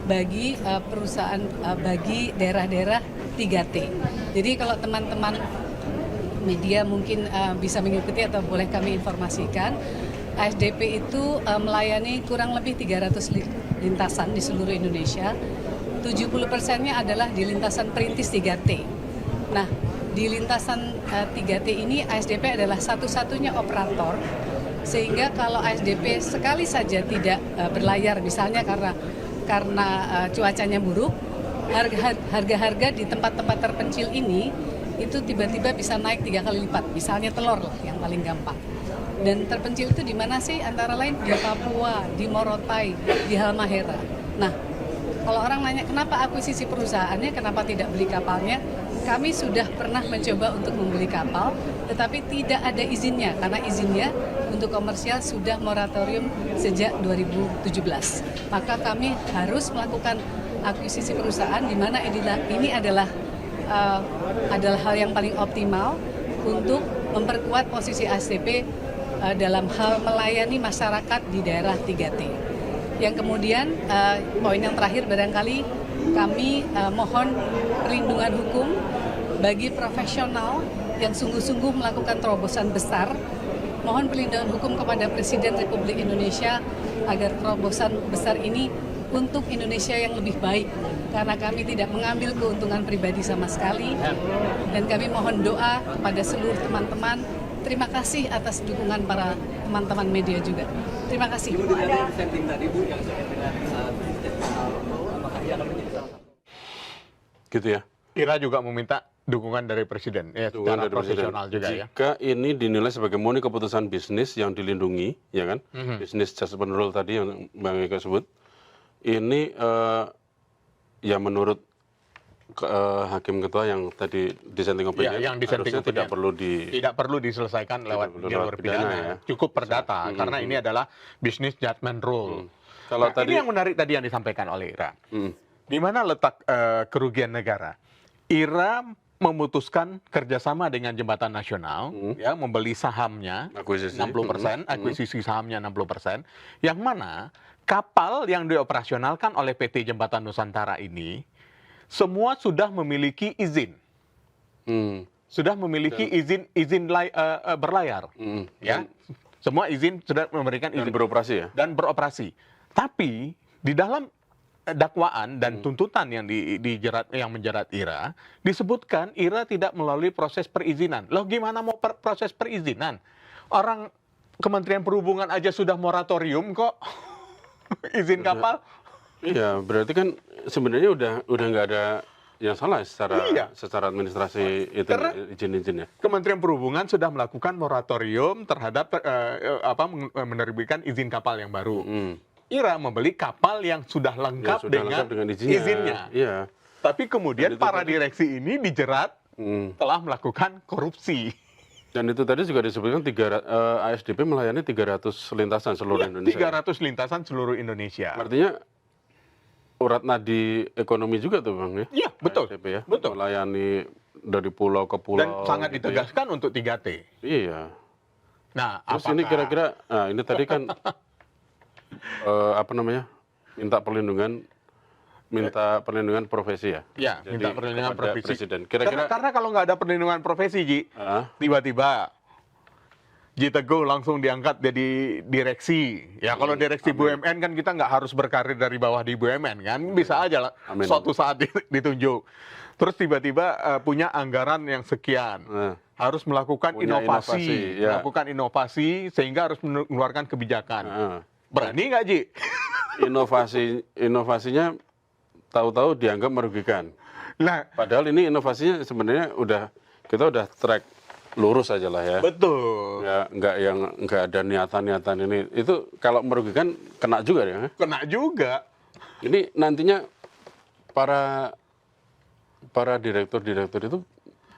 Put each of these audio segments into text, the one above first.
bagi perusahaan, bagi daerah-daerah 3T. Jadi kalau teman-teman media mungkin bisa mengikuti atau boleh kami informasikan, ASDP itu melayani kurang lebih 300 lintasan di seluruh Indonesia. 70%-nya adalah di lintasan perintis 3T. Nah, di lintasan 3T ini ASDP adalah satu-satunya operator, sehingga kalau ASDP sekali saja tidak berlayar, misalnya karena cuacanya buruk, harga-harga di tempat-tempat terpencil ini itu tiba-tiba bisa naik 3 kali lipat. Misalnya telur lah yang paling gampang. Dan terpencil itu di mana sih? Antara lain di Papua, di Morotai, di Halmahera. Nah, kalau orang nanya kenapa akuisisi perusahaannya, kenapa tidak beli kapalnya? Kami sudah pernah mencoba untuk membeli kapal, tetapi tidak ada izinnya, karena izinnya untuk komersial sudah moratorium sejak 2017. Maka kami harus melakukan akuisisi perusahaan, di mana ini adalah hal yang paling optimal untuk memperkuat posisi ASDP dalam hal melayani masyarakat di daerah 3T. Yang kemudian, poin yang terakhir barangkali kami mohon perlindungan hukum bagi profesional yang sungguh-sungguh melakukan terobosan besar. Mohon perlindungan hukum kepada Presiden Republik Indonesia agar terobosan besar ini untuk Indonesia yang lebih baik. Karena kami tidak mengambil keuntungan pribadi sama sekali. Dan kami mohon doa kepada seluruh teman-teman. Terima kasih atas dukungan para teman-teman media juga. Terima kasih. Ibu, dengan setting tadi Bu yang dengan apakah ia akan menjadi salah satu? Gitu ya. Ira juga meminta dukungan dari Presiden, ya, secara profesional juga ya. Jika ini dinilai sebagai murni keputusan bisnis yang dilindungi, ya kan, bisnis judgment rule tadi yang Bang Eka sebut, ini ya menurut hakim ketua yang tadi dissenting opinion, yang dissenting harusnya opinion tidak perlu diselesaikan lewat jalur pidana, ya. Cukup perdata, karena ini adalah business judgment rule. Kalau tadi ini yang menarik tadi yang disampaikan oleh Ira. Di mana letak kerugian negara? Ira memutuskan kerjasama dengan Jembatan Nasional, ya, membeli sahamnya Akuisisi. 60%, akuisisi sahamnya 60%, yang mana kapal yang dioperasionalkan oleh PT Jembatan Nusantara ini semua sudah memiliki izin, sudah memiliki izin berlayar, ya, semua izin sudah memberikan izin dan beroperasi ya. dan beroperasi. Tapi di dalam dakwaan dan tuntutan yang yang menjerat Ira, disebutkan Ira tidak melalui proses perizinan. Loh, gimana mau proses perizinan? Orang Kementerian Perhubungan aja sudah moratorium kok. Izin kapal. Iya, berarti kan sebenarnya udah nggak ada yang salah secara administrasi itu izin-izin ya. Kementerian Perhubungan sudah melakukan moratorium terhadap menerbitkan izin kapal yang baru. Ira membeli kapal yang sudah lengkap, dengan izinnya. Iya. Tapi kemudian para direksi ini dijerat telah melakukan korupsi. Dan itu tadi juga disebutkan ASDP melayani 300 lintasan seluruh Indonesia. 300 lintasan seluruh Indonesia. Artinya urat nadi ekonomi juga tuh Bang ya? Iya, betul. ASDP ya? Betul. Melayani dari pulau ke pulau. Dan sangat gitu ditegaskan untuk 3T. Iya. Nah, terus ini kira-kira, ini tadi kan minta perlindungan profesi ya? Iya, minta perlindungan profesi. Presiden. Kira-kira karena kalau nggak ada perlindungan profesi, Ji, tiba-tiba Ji Teguh langsung diangkat jadi direksi. Ya kalau direksi BUMN kan kita nggak harus berkarir dari bawah di BUMN kan, bisa aja lah suatu saat ditunjuk. Terus tiba-tiba punya anggaran yang sekian. Harus melakukan melakukan inovasi sehingga harus mengeluarkan kebijakan. Berani nggak, Ji? Inovasinya tahu-tahu dianggap merugikan. Nah, padahal ini inovasinya sebenarnya kita udah track lurus aja lah ya. Betul. Nggak ada niatan ini. Itu kalau merugikan kena juga ya. Kena juga. Ini nantinya para direktur itu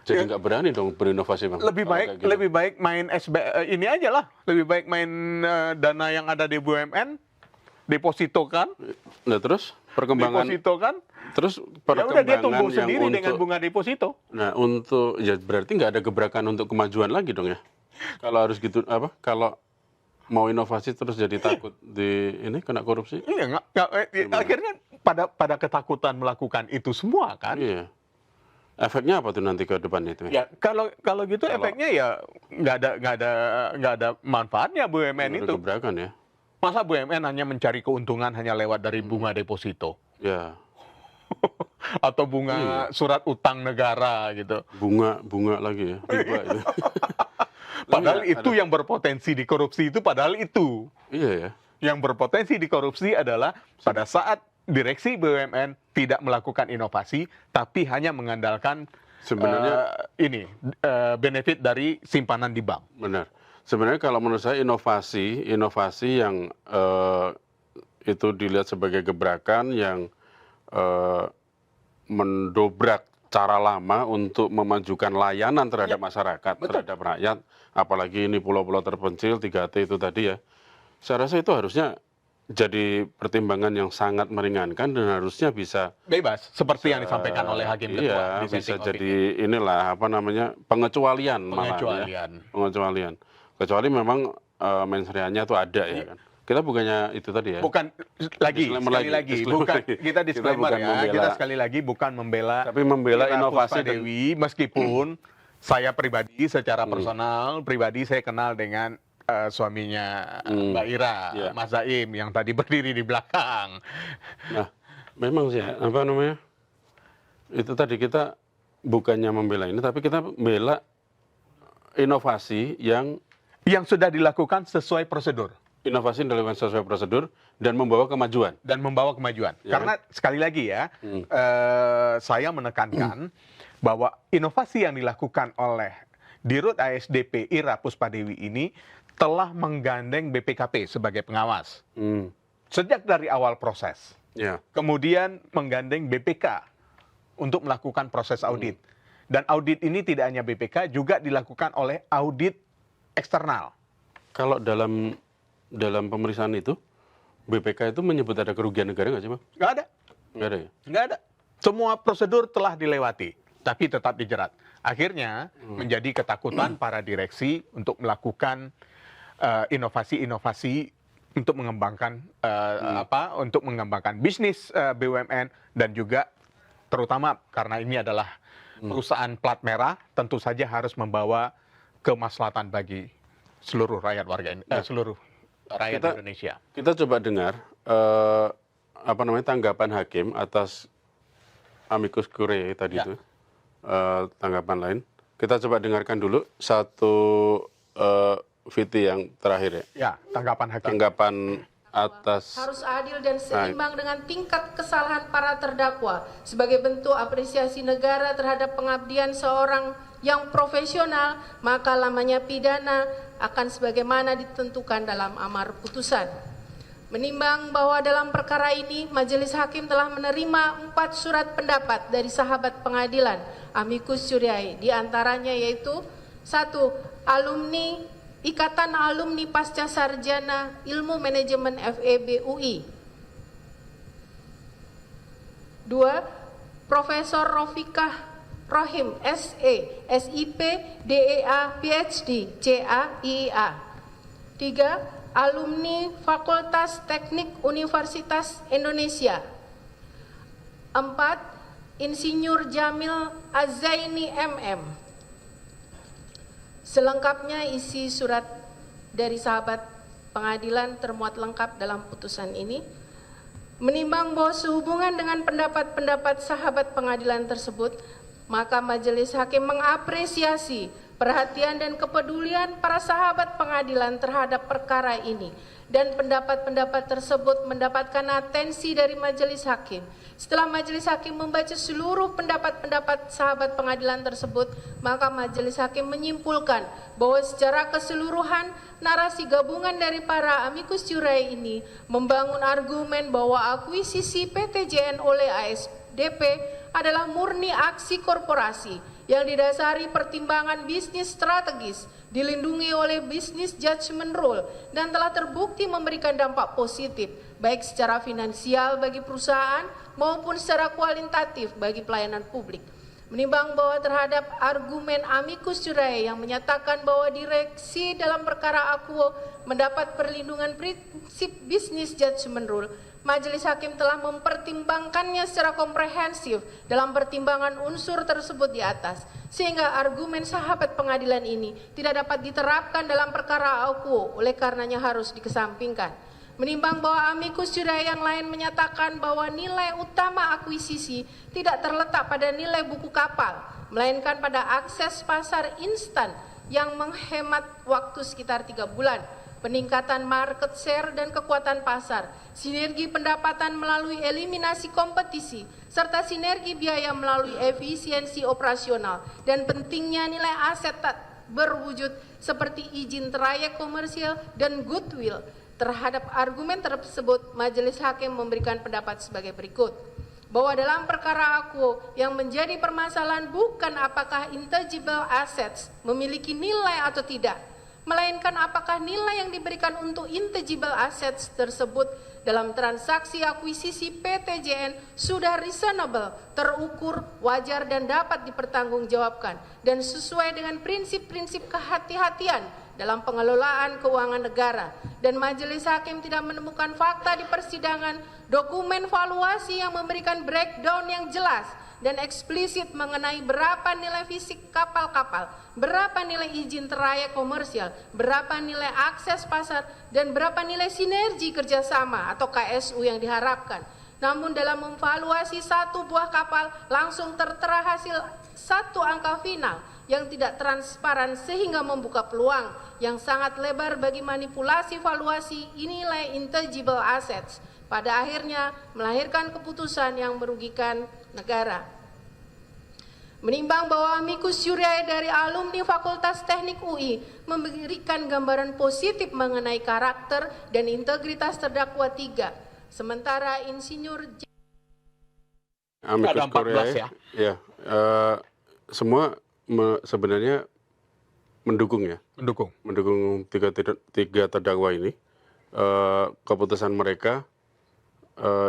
jadi nggak berani dong berinovasi Bang. Lebih baik main ini aja lah. Lebih baik main dana yang ada di BUMN, depositokan. Nah terus perkembangan depositokan. Terus ya udah dia tumbuh sendiri dengan bunga deposito. Nah ya berarti nggak ada gebrakan untuk kemajuan lagi dong ya. Kalau harus gitu kalau mau inovasi terus jadi takut ini kena korupsi? Iya, akhirnya pada ketakutan melakukan itu semua kan. Iya. Efeknya apa tuh nanti ke depan itu? Ya kalau gitu efeknya ya nggak ada manfaatnya BUMN itu. Gebrakan ya. Masa BUMN hanya mencari keuntungan hanya lewat dari bunga deposito Ya. atau bunga surat utang negara gitu. Bunga lagi ya. Riba itu. Padahal Tapi itu yang berpotensi dikorupsi itu padahal itu. Iya ya. Yang berpotensi dikorupsi adalah pada saat direksi BUMN tidak melakukan inovasi, tapi hanya mengandalkan Sebenarnya benefit dari simpanan di bank. benar. Sebenarnya kalau menurut saya inovasi yang itu dilihat sebagai gebrakan yang mendobrak cara lama untuk memajukan layanan terhadap masyarakat, terhadap rakyat, apalagi ini pulau-pulau terpencil 3T itu tadi ya. Saya rasa itu harusnya jadi pertimbangan yang sangat meringankan dan harusnya bisa Bebas, seperti yang disampaikan oleh Hakim Ketua. iya, dissenting bisa opinion. jadi inilah apa namanya pengecualian malah ya. Pengecualian. Pengecualian. Kecuali memang mensreanya itu ada ya kan. Kita bukannya itu tadi ya. Bukan Disclaimer sekali lagi, disclaimer bukan lagi. kita disclaimer bukan ya. membela. Kita sekali lagi bukan membela Tapi membela Ira inovasi Puspadewi, meskipun saya pribadi secara personal pribadi saya kenal dengan suaminya Mbak Ira, Iya. Mas Zaim yang tadi berdiri di belakang. Nah, memang sih apa namanya? Itu tadi kita bukannya membela ini tapi kita membela inovasi yang Yang sudah dilakukan sesuai prosedur dilakukan sesuai prosedur dan membawa kemajuan. dan membawa kemajuan. Ya. Karena sekali lagi ya, saya menekankan bahwa inovasi yang dilakukan oleh Dirut ASDP Ira Puspadewi ini telah menggandeng BPKP sebagai pengawas sejak dari awal proses. Ya. Kemudian menggandeng BPK untuk melakukan proses audit. Dan audit ini tidak hanya BPK, juga dilakukan oleh audit eksternal. Kalau dalam pemeriksaan itu BPK itu menyebut ada kerugian negara nggak sih, Bang? Nggak ada. Nggak ada ya? Nggak ada. Semua prosedur telah dilewati, tapi tetap dijerat. Akhirnya menjadi ketakutan para direksi untuk melakukan inovasi-inovasi untuk mengembangkan untuk mengembangkan bisnis BUMN dan juga terutama karena ini adalah perusahaan plat merah, tentu saja harus membawa kemaslahatan bagi seluruh rakyat seluruh rakyat Indonesia. Kita coba dengar tanggapan hakim atas amicus curiae tadi Ya. itu. Tanggapan lain. Kita coba dengarkan dulu satu VT yang terakhir ya. Ya, tanggapan hakim. Tanggapan atas harus adil dan seimbang dengan tingkat kesalahan para terdakwa sebagai bentuk apresiasi negara terhadap pengabdian seorang yang profesional, maka lamanya pidana akan sebagaimana ditentukan dalam amar putusan. Menimbang bahwa dalam perkara ini majelis hakim telah menerima 4 surat pendapat dari sahabat pengadilan amicus curiae, di antaranya yaitu 1. Ikatan Alumni Pasca Sarjana Ilmu Manajemen FEB UI. 2. Profesor Rofikah Rohim SE, SIP, DEA, PhD, CA, IIA. 3. Alumni Fakultas Teknik Universitas Indonesia. 4. Insinyur Jamil Azaini MM. Selengkapnya isi surat dari sahabat pengadilan termuat lengkap dalam putusan ini. Menimbang bahwa sehubungan dengan pendapat-pendapat sahabat pengadilan tersebut, maka majelis hakim mengapresiasi perhatian dan kepedulian para sahabat pengadilan terhadap perkara ini, dan pendapat-pendapat tersebut mendapatkan atensi dari majelis hakim. Setelah majelis hakim membaca seluruh pendapat-pendapat sahabat pengadilan tersebut, maka majelis hakim menyimpulkan bahwa secara keseluruhan narasi gabungan dari para amicus curiae ini membangun argumen bahwa akuisisi PTJN oleh ASDP adalah murni aksi korporasi yang didasari pertimbangan bisnis strategis, dilindungi oleh bisnis judgment rule, dan telah terbukti memberikan dampak positif baik secara finansial bagi perusahaan maupun secara kualitatif bagi pelayanan publik. Menimbang bahwa terhadap argumen amicus curiae yang menyatakan bahwa direksi dalam perkara Akuo mendapat perlindungan prinsip business judgment rule, Majelis Hakim telah mempertimbangkannya secara komprehensif dalam pertimbangan unsur tersebut di atas, sehingga argumen sahabat pengadilan ini tidak dapat diterapkan dalam perkara Akuo, oleh karenanya harus dikesampingkan. Menimbang bahwa amicus curiae yang lain menyatakan bahwa nilai utama akuisisi tidak terletak pada nilai buku kapal, melainkan pada akses pasar instan yang menghemat waktu sekitar 3 bulan, peningkatan market share dan kekuatan pasar, sinergi pendapatan melalui eliminasi kompetisi, serta sinergi biaya melalui efisiensi operasional, dan pentingnya nilai aset tak berwujud seperti izin trayek komersial dan goodwill. Terhadap argumen tersebut, Majelis Hakim memberikan pendapat sebagai berikut. Bahwa dalam perkara Akuo yang menjadi permasalahan bukan apakah intangible assets memiliki nilai atau tidak, melainkan apakah nilai yang diberikan untuk intangible assets tersebut dalam transaksi akuisisi PTJN sudah reasonable, terukur, wajar dan dapat dipertanggungjawabkan dan sesuai dengan prinsip-prinsip kehati-hatian dalam pengelolaan keuangan negara, dan Majelis Hakim tidak menemukan fakta di persidangan dokumen valuasi yang memberikan breakdown yang jelas dan eksplisit mengenai berapa nilai fisik kapal-kapal, berapa nilai izin trayek komersial, berapa nilai akses pasar, dan berapa nilai sinergi kerjasama atau KSU yang diharapkan. Namun dalam memvaluasi satu buah kapal langsung tertera hasil satu angka final yang tidak transparan sehingga membuka peluang yang sangat lebar bagi manipulasi valuasi nilai intangible assets, pada akhirnya melahirkan keputusan yang merugikan negara. Menimbang bahwa amicus curiae dari alumni Fakultas Teknik UI memberikan gambaran positif mengenai karakter dan integritas terdakwa 3, sementara Insinyur Amicus ada 14 curiae, ya, semua sebenarnya mendukung ya, mendukung tiga terdakwa ini. Keputusan mereka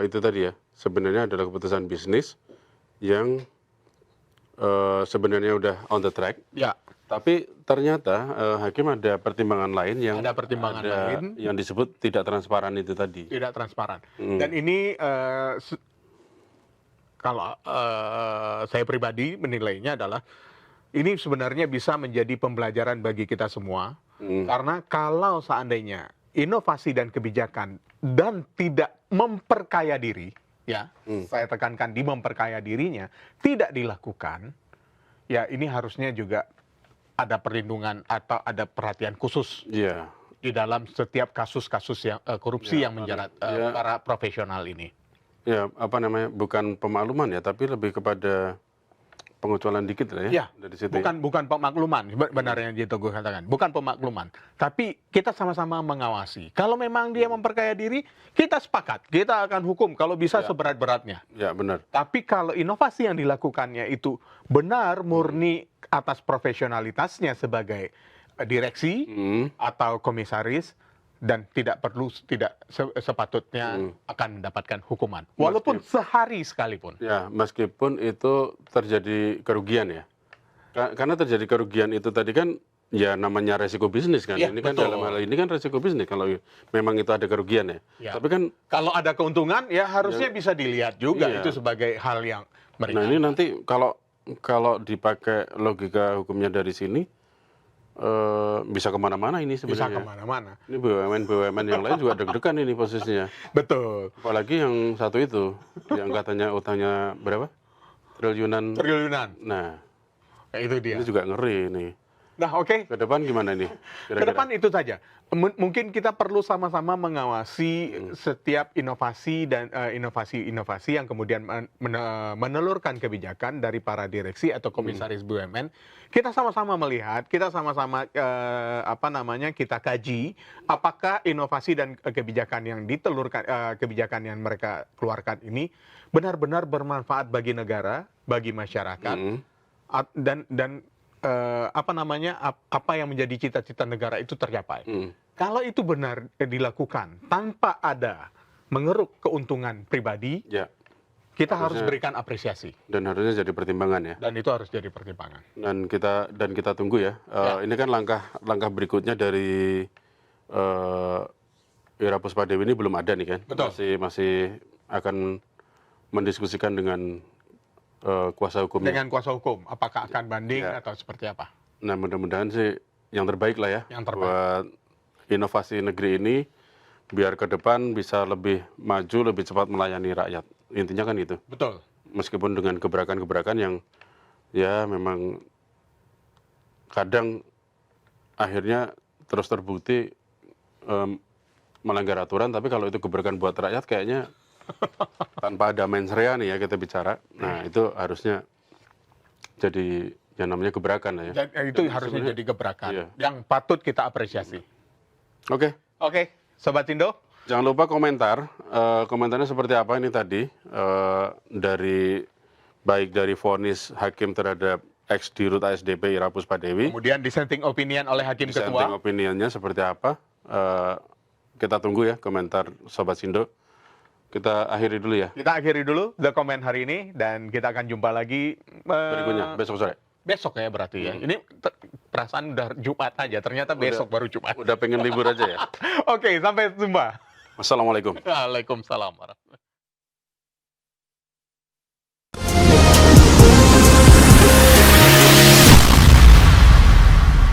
itu tadi ya, sebenarnya adalah keputusan bisnis yang sebenarnya udah on the track. Ya. Tapi ternyata hakim ada pertimbangan lain yang yang disebut tidak transparan itu tadi. Tidak transparan. Dan ini kalau saya pribadi menilainya adalah ini sebenarnya bisa menjadi pembelajaran bagi kita semua. Karena kalau seandainya inovasi dan kebijakan dan tidak memperkaya diri, ya, saya tekankan di memperkaya dirinya, tidak dilakukan, ya ini harusnya juga ada perlindungan atau ada perhatian khusus di dalam setiap kasus-kasus yang korupsi yang menjerat para profesional ini. Ya, apa namanya, bukan pemakluman ya, tapi lebih kepada pengecualian dikit lah ya, dari situ. Bukan pemakluman, benarnya Jito gue katakan, bukan pemakluman, tapi kita sama-sama mengawasi. Kalau memang dia memperkaya diri, kita sepakat, kita akan hukum kalau bisa seberat-beratnya. Ya, benar. Tapi kalau inovasi yang dilakukannya itu benar murni atas profesionalitasnya sebagai direksi atau komisaris, dan tidak sepatutnya akan mendapatkan hukuman, walaupun sehari sekalipun. Ya, meskipun itu terjadi kerugian ya, karena terjadi kerugian itu tadi kan ya namanya resiko bisnis kan. Ini kan dalam hal ini kan resiko bisnis kalau memang itu ada kerugian ya. Tapi kan kalau ada keuntungan ya harusnya bisa dilihat juga itu sebagai hal yang meringankan. Nah ini nanti kalau dipakai logika hukumnya dari sini, bisa kemana-mana ini sebenarnya. Bisa kemana-mana. Ini BUMN yang lain juga deg-degan ini posisinya. Betul. Apalagi yang satu itu, yang katanya utangnya berapa? Triliunan. Nah, itu dia. Ini juga ngeri ini. Nah, oke. Ke depan gimana nih? Ke depan itu saja. Mungkin kita perlu sama-sama mengawasi setiap inovasi dan inovasi-inovasi yang kemudian menelurkan kebijakan dari para direksi atau komisaris BUMN. Kita sama-sama melihat, kita sama-sama kita kaji apakah inovasi dan kebijakan yang ditelurkan, kebijakan yang mereka keluarkan ini benar-benar bermanfaat bagi negara, bagi masyarakat, dan apa yang menjadi cita-cita negara itu tercapai. Kalau itu benar dilakukan tanpa ada mengeruk keuntungan pribadi, Kita harus Harusnya- berikan apresiasi. Dan harusnya jadi pertimbangan ya. Dan itu harus jadi pertimbangan. Dan kita tunggu ya. Ini kan langkah berikutnya dari Ira Puspadewi ini belum ada nih kan. Betul. Masih akan mendiskusikan dengan kuasa hukumnya. Dengan kuasa hukum, apakah akan banding Ya. atau seperti apa? Nah, mudah-mudahan sih yang terbaik lah ya. Yang terbaik. Buat inovasi negeri ini biar ke depan bisa lebih maju, lebih cepat melayani rakyat. Intinya kan itu. Betul. Meskipun dengan gebrakan-gebrakan yang ya memang kadang akhirnya terus terbukti melanggar aturan, tapi kalau itu gebrakan buat rakyat kayaknya tanpa ada mens rea nih ya kita bicara. Nah, itu harusnya jadi yang namanya gebrakan lah ya. Dan itu Dan harusnya sebenarnya- jadi gebrakan iya. yang patut kita apresiasi. Oke. Oke, Sobat Indo. Jangan lupa komentar, komentarnya seperti apa ini tadi, baik dari vonis hakim terhadap ex dirut ASDP Ira Puspadewi, Kemudian dissenting opinion oleh Hakim dissenting Ketua. opinionnya seperti apa, kita tunggu ya komentar Sobat Sindo. Kita akhiri dulu ya, Kita akhiri dulu the comment hari ini dan kita akan jumpa lagi berikutnya besok sore. besok ya berarti ya. Ini perasaan udah Jumat aja, ternyata besok baru Jumat. Udah pengen libur aja ya. Oke, sampai jumpa. Wassalamualaikum. Waalaikumsalam warahmatullahi wabarakatuh.